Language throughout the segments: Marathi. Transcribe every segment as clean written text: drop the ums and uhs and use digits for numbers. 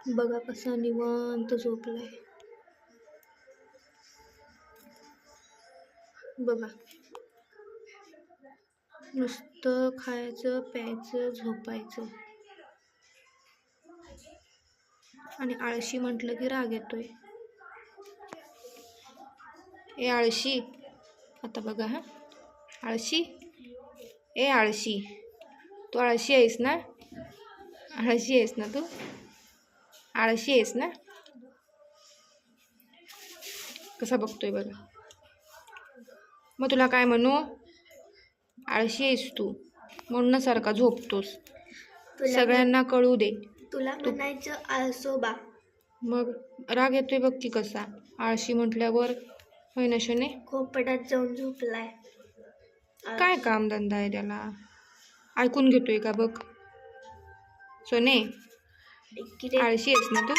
बघा कसा निवांत झोपलाय. बघा, नुसतं खायचं प्यायचं झोपायचं. आणि आळशी म्हटलं की राग येतोय. ए आळशी, आता बघा हा, आळशी, ए आळशी, तू आळशी आहेस ना? आळशी आहेस ना तू? आळशी आहेस ना? कसा बघतोय बघा. मग तुला काय म्हणू? आळशी आहेस तू, म्हणून सारखा झोपतोस. सगळ्यांना कळू दे. तुला म्हणायचं आळसोबा. मग राग येतोय बघ की कसा, आळशी म्हटल्यावर. होय ना शने? खोपटात जाऊन झोपलाय. काय काम धंदा आहे त्याला? ऐकून घेतोय का बघ. सोने, आळशी आहेस ना तू?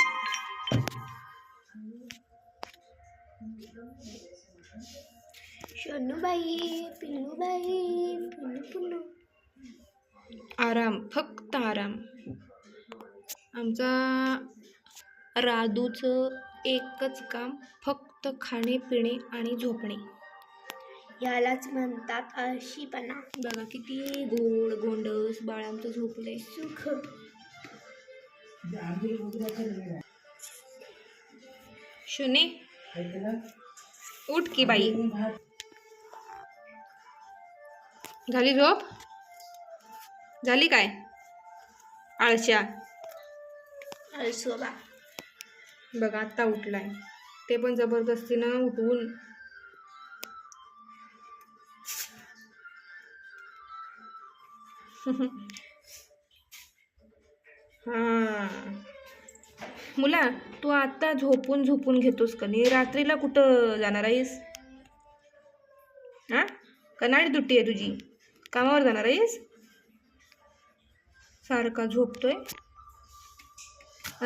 शोनूबाई, पिल्लूबाई, पुन्नू पुन्नू. आराम, फक्त आराम. आमचा राधूचं एकच काम, फक्त खाणे पिणे आणि झोपणे. यालाच म्हणतात आळशीपणा. बघा किती गोड गोंडस बाळ आमचं झोपले. सुख. शुने, उठ की बाई. झाली झोप? झाली काय? आळशा. आळसोबा. बघा आत्ता उठलाय, ते पण जबरदस्तीनं उठवून. हा मुला, तू आता झोपून झोपून घेतोस का नाही? रात्रीला कुठं जाणार आहेस? हा, कनाडी दुट्टी आहे तुझी? कामावर जाणार आहेस? सारखा झोपतोय,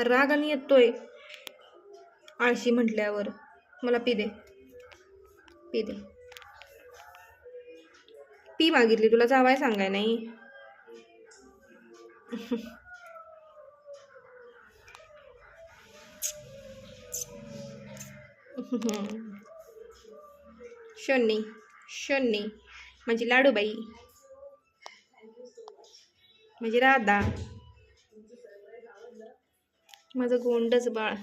राग आणि येतोय आळशी म्हटल्यावर. मला पी दे, पी दे. पी मागितली तुला, जावाय सांगाय नाही. शोनी, शोनी म्हणजे लाडूबाई, म्हणजे राधा, माझं गोंडच बाळ.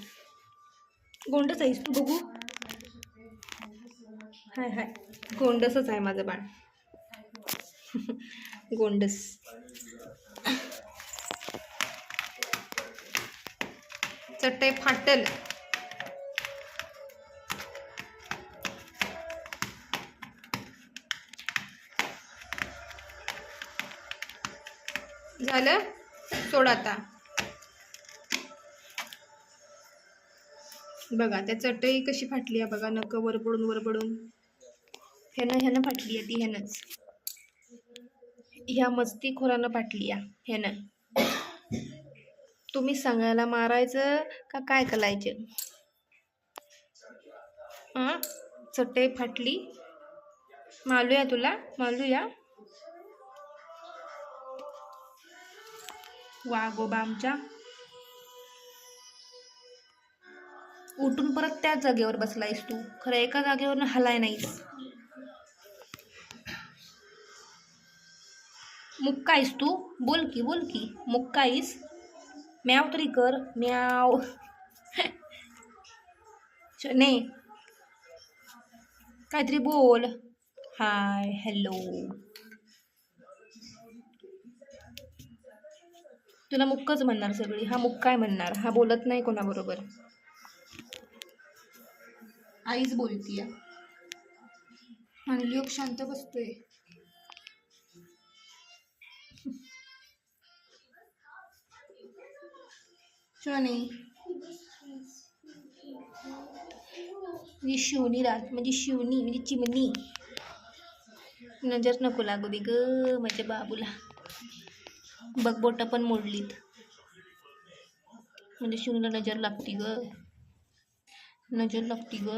गोंडच आहेस तू बघू. हाय हाय, गोंडसच आहे माझं बाळ. गोंडस. चटई फाटल. झालं, सोड आता. बघा त्या चटई कशी फाटली आहे बघा, नक वर पडून. ह्यानं फाटली आहे ती, ह्यानंच. ह्या मस्तीखोरानं फाटली आहे ह्यानं. तुम्ही सांगायला मारायचं का काय करायचं? चटई फाटली, मालूया तुला, मालूया. वागोबा आमच्या. उठून परत त्याच जागेवर बसलायस तू. खरं एका जागेवर हलाय नाहीस. मुक्का आहेस तू? बोल की मुक्का आहेस? म्याव तरी कर, म्याव. नाही, काहीतरी बोल. हाय, हॅलो. तुला मुक्काच म्हणणार सगळी. हा मुक्काय म्हणणार, हा बोलत नाही कोणाबरोबर. आईच बोलतीय आणि लोक शांत बसतोय. शोनी, म्हणजे शिवनी रात, म्हणजे शिवनी म्हणजे चिमणी. नजर नको लागू दे ग माझ्या बाबूला. बघ बोट पण मोडलीत, म्हणजे शिवनीला नजर लागती ग, नजर लागती ग.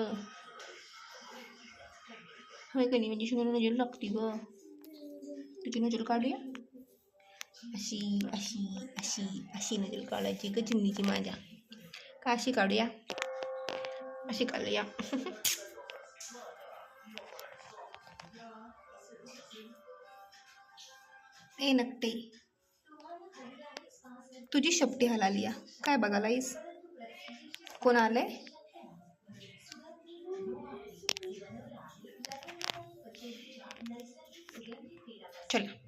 होय का नाही? म्हणजे शिवनीला नजर लागती ग. तुझी नजर काढूया, अशी अशी अशी अशी नजर काढायची ग चिमणीची माझ्या. का अशी काढूया? अशी काढूया. ए नकटे, तुझी शेपटी हलाली काय बघायलायस? कोण आलंय? चला